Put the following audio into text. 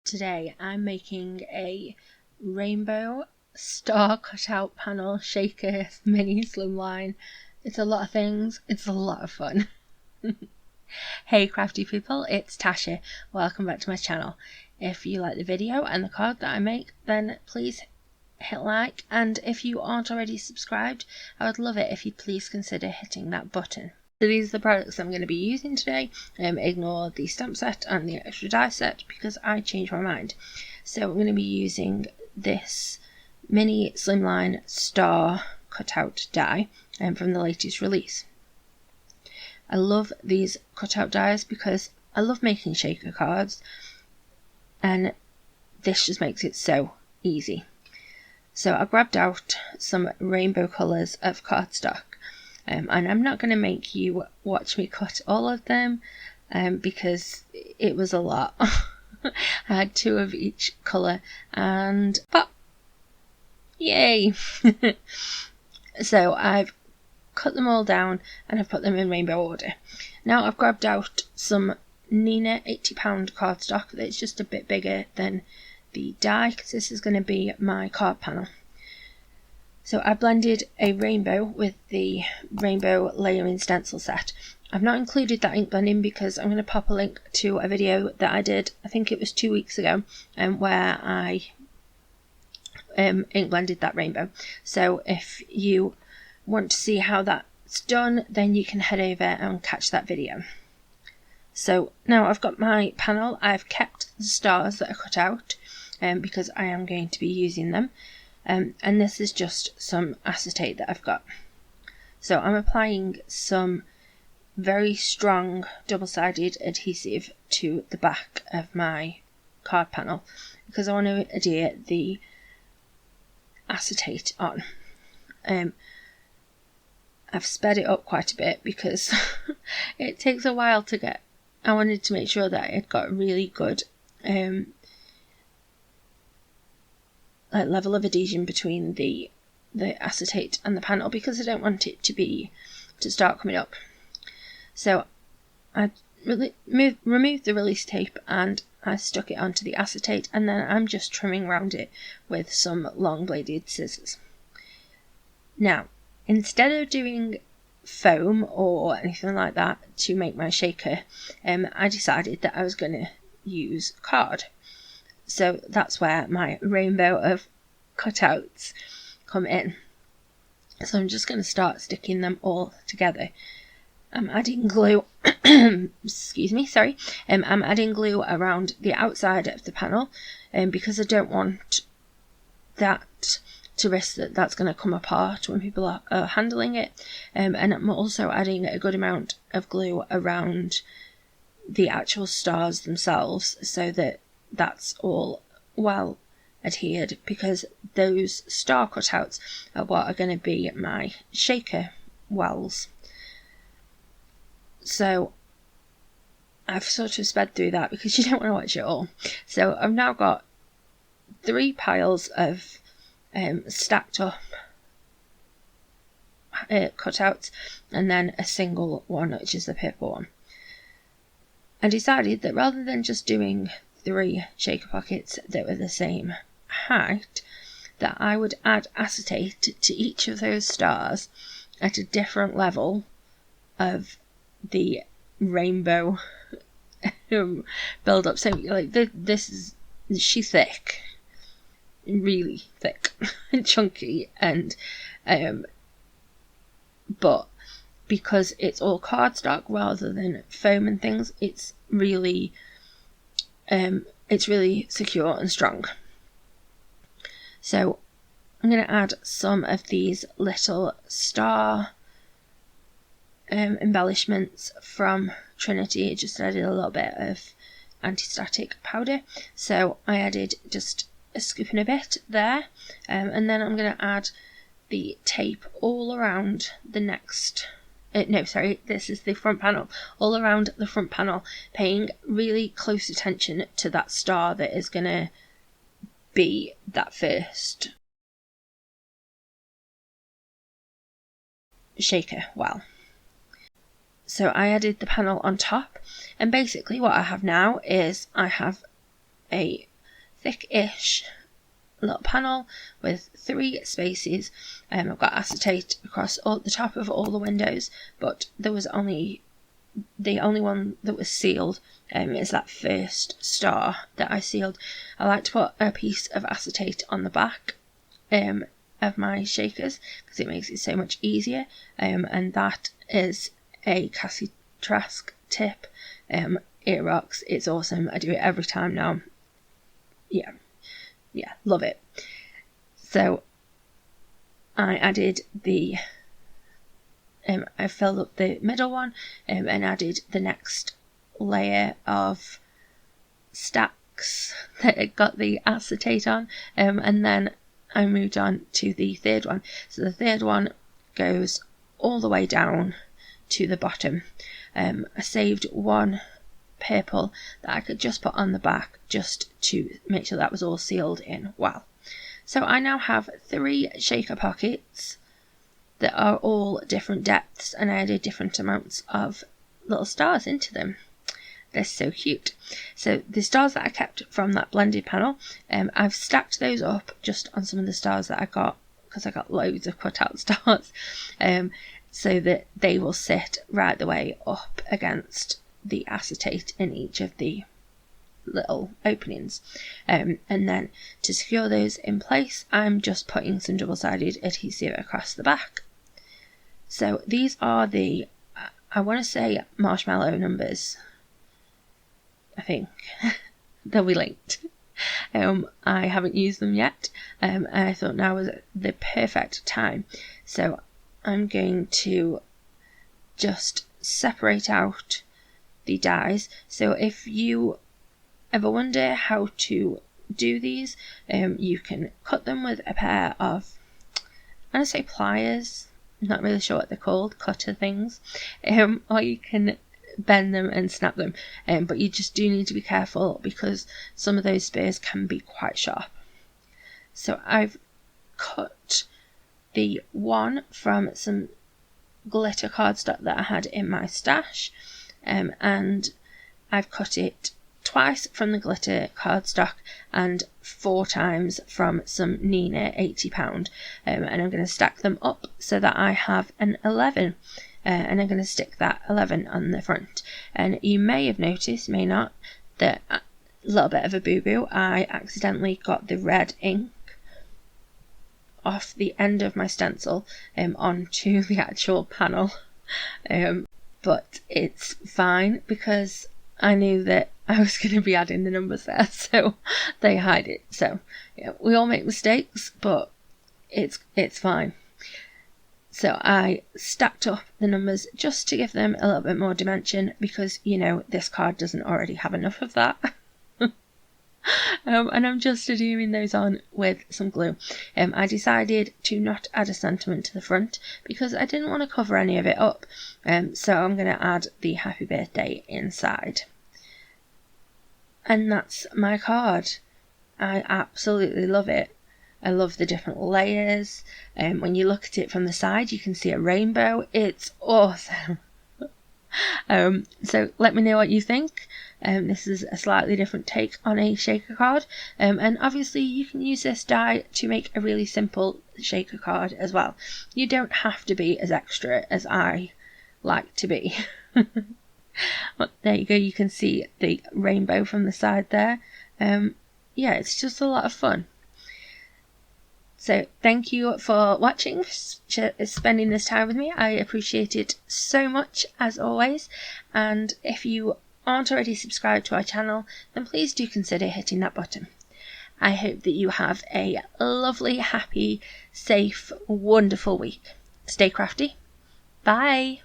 Today I'm making a rainbow star cutout panel shaker mini slimline. It's a lot of things, it's a lot of fun. Hey crafty people, it's Tasha. Welcome back to my channel. If you like the video and the card that I make, then please hit like, and if you aren't already subscribed, I would love it if you'd please consider hitting that button. So these are the products I'm going to be using today. Ignore the stamp set and the extra die set because I changed my mind. So I'm going to be using this mini slimline star cutout die from the latest release. I love these cutout dies because I love making shaker cards, and this just makes it so easy. So I grabbed out some rainbow colours of cardstock. And I'm not going to make you watch me cut all of them because it was a lot. I had 2 of each colour and pop! Yay! So I've cut them all down and I've put them in rainbow order. Now I've grabbed out some Nina £80 cardstock that's just a bit bigger than the die because this is going to be my card panel. So I blended a rainbow with the rainbow layering stencil set. I've not included that ink blending because I'm going to pop a link to a video that I did, I think it was 2 weeks ago, where I ink blended that rainbow. So if you want to see how that's done, then you can head over and catch that video. So now I've got my panel. I've kept the stars that are cut out because I am going to be using them. And this is just some acetate that I've got. So I'm applying some very strong double-sided adhesive to the back of my card panel because I want to adhere the acetate on. I've sped it up quite a bit because it takes a while to get. I wanted to make sure that it got really good level of adhesion between the acetate and the panel because I don't want it to start coming up. So I removed the release tape and I stuck it onto the acetate, and then I'm just trimming around it with some long bladed scissors. Now, instead of doing foam or anything like that to make my shaker, I decided that I was going to use card. So that's where my rainbow of cutouts come in. So I'm just going to start sticking them all together. I'm adding glue, excuse me, sorry. I'm adding glue around the outside of the panel because I don't want that to risk that that's going to come apart when people are handling it. And I'm also adding a good amount of glue around the actual stars themselves so that that's all well adhered, because those star cutouts are what are going to be my shaker wells. So I've sort of sped through that because you don't want to watch it all. So I've now got 3 piles of stacked up cutouts and then a single one, which is the purple one. I decided that rather than just doing 3 shaker pockets that were the same height, that I would add acetate to each of those stars at a different level of the rainbow build up. So like she's thick, really thick and chunky, and but because it's all cardstock rather than foam and things, it's really secure and strong. So I'm going to add some of these little star embellishments from Trinity. Just added a little bit of anti-static powder. So I added just a scoop and a bit there, and then I'm going to add the tape all around the next. This is the front panel. All around the front panel, paying really close attention to that star that is going to be that first shaker well. So I added the panel on top, and basically what I have now is I have a thick-ish little panel with 3 spaces. I've got acetate across the top of all the windows, but there was the only one that was sealed is that first star that I sealed. I like to put a piece of acetate on the back of my shakers because it makes it so much easier, and that is a Cassie Trask tip. It rocks, it's awesome, I do it every time now. Yeah, love it. So I added I filled up the middle one and added the next layer of stacks that it got the acetate on, and then I moved on to the third one. So the third one goes all the way down to the bottom. I saved one purple that I could just put on the back just to make sure that was all sealed in well. So I now have 3 shaker pockets that are all different depths, and I added different amounts of little stars into them. They're so cute. So the stars that I kept from that blended panel, I've stacked those up just on some of the stars that I got, because I got loads of cut out stars, so that they will sit right the way up against the acetate in each of the little openings. And then to secure those in place, I'm just putting some double-sided adhesive across the back. So these are the, I want to say marshmallow numbers, I think. They'll be linked. I haven't used them yet, and I thought now was the perfect time. So I'm going to just separate out the dies. So if you ever wonder how to do these, you can cut them with a pair of, I'm going to say pliers, I'm not really sure what they're called, cutter things, or you can bend them and snap them, but you just do need to be careful because some of those spears can be quite sharp. So I've cut the one from some glitter cardstock that I had in my stash, and I've cut it twice from the glitter cardstock and 4 times from some Nina £80, and I'm going to stack them up so that I have an 11, and I'm going to stick that 11 on the front. And you may have noticed, may not, that a little bit of a boo-boo, I accidentally got the red ink off the end of my stencil onto the actual panel, but it's fine because I knew that I was going to be adding the numbers there, so they hide it. So yeah, we all make mistakes, but it's fine. So I stacked up the numbers just to give them a little bit more dimension because, you know, this card doesn't already have enough of that. And I'm just adhering those on with some glue. I decided to not add a sentiment to the front because I didn't want to cover any of it up, so I'm going to add the happy birthday inside. And that's my card. I absolutely love it. I love the different layers. When you look at it from the side, you can see a rainbow. It's awesome. So let me know what you think. This is a slightly different take on a shaker card, and obviously you can use this die to make a really simple shaker card as well. You don't have to be as extra as I like to be. Well, there you go, you can see the rainbow from the side there. Yeah, it's just a lot of fun. So thank you for watching, spending this time with me. I appreciate it so much, as always. And if you aren't already subscribed to our channel, then please do consider hitting that button. I hope that you have a lovely, happy, safe, wonderful week. Stay crafty. Bye.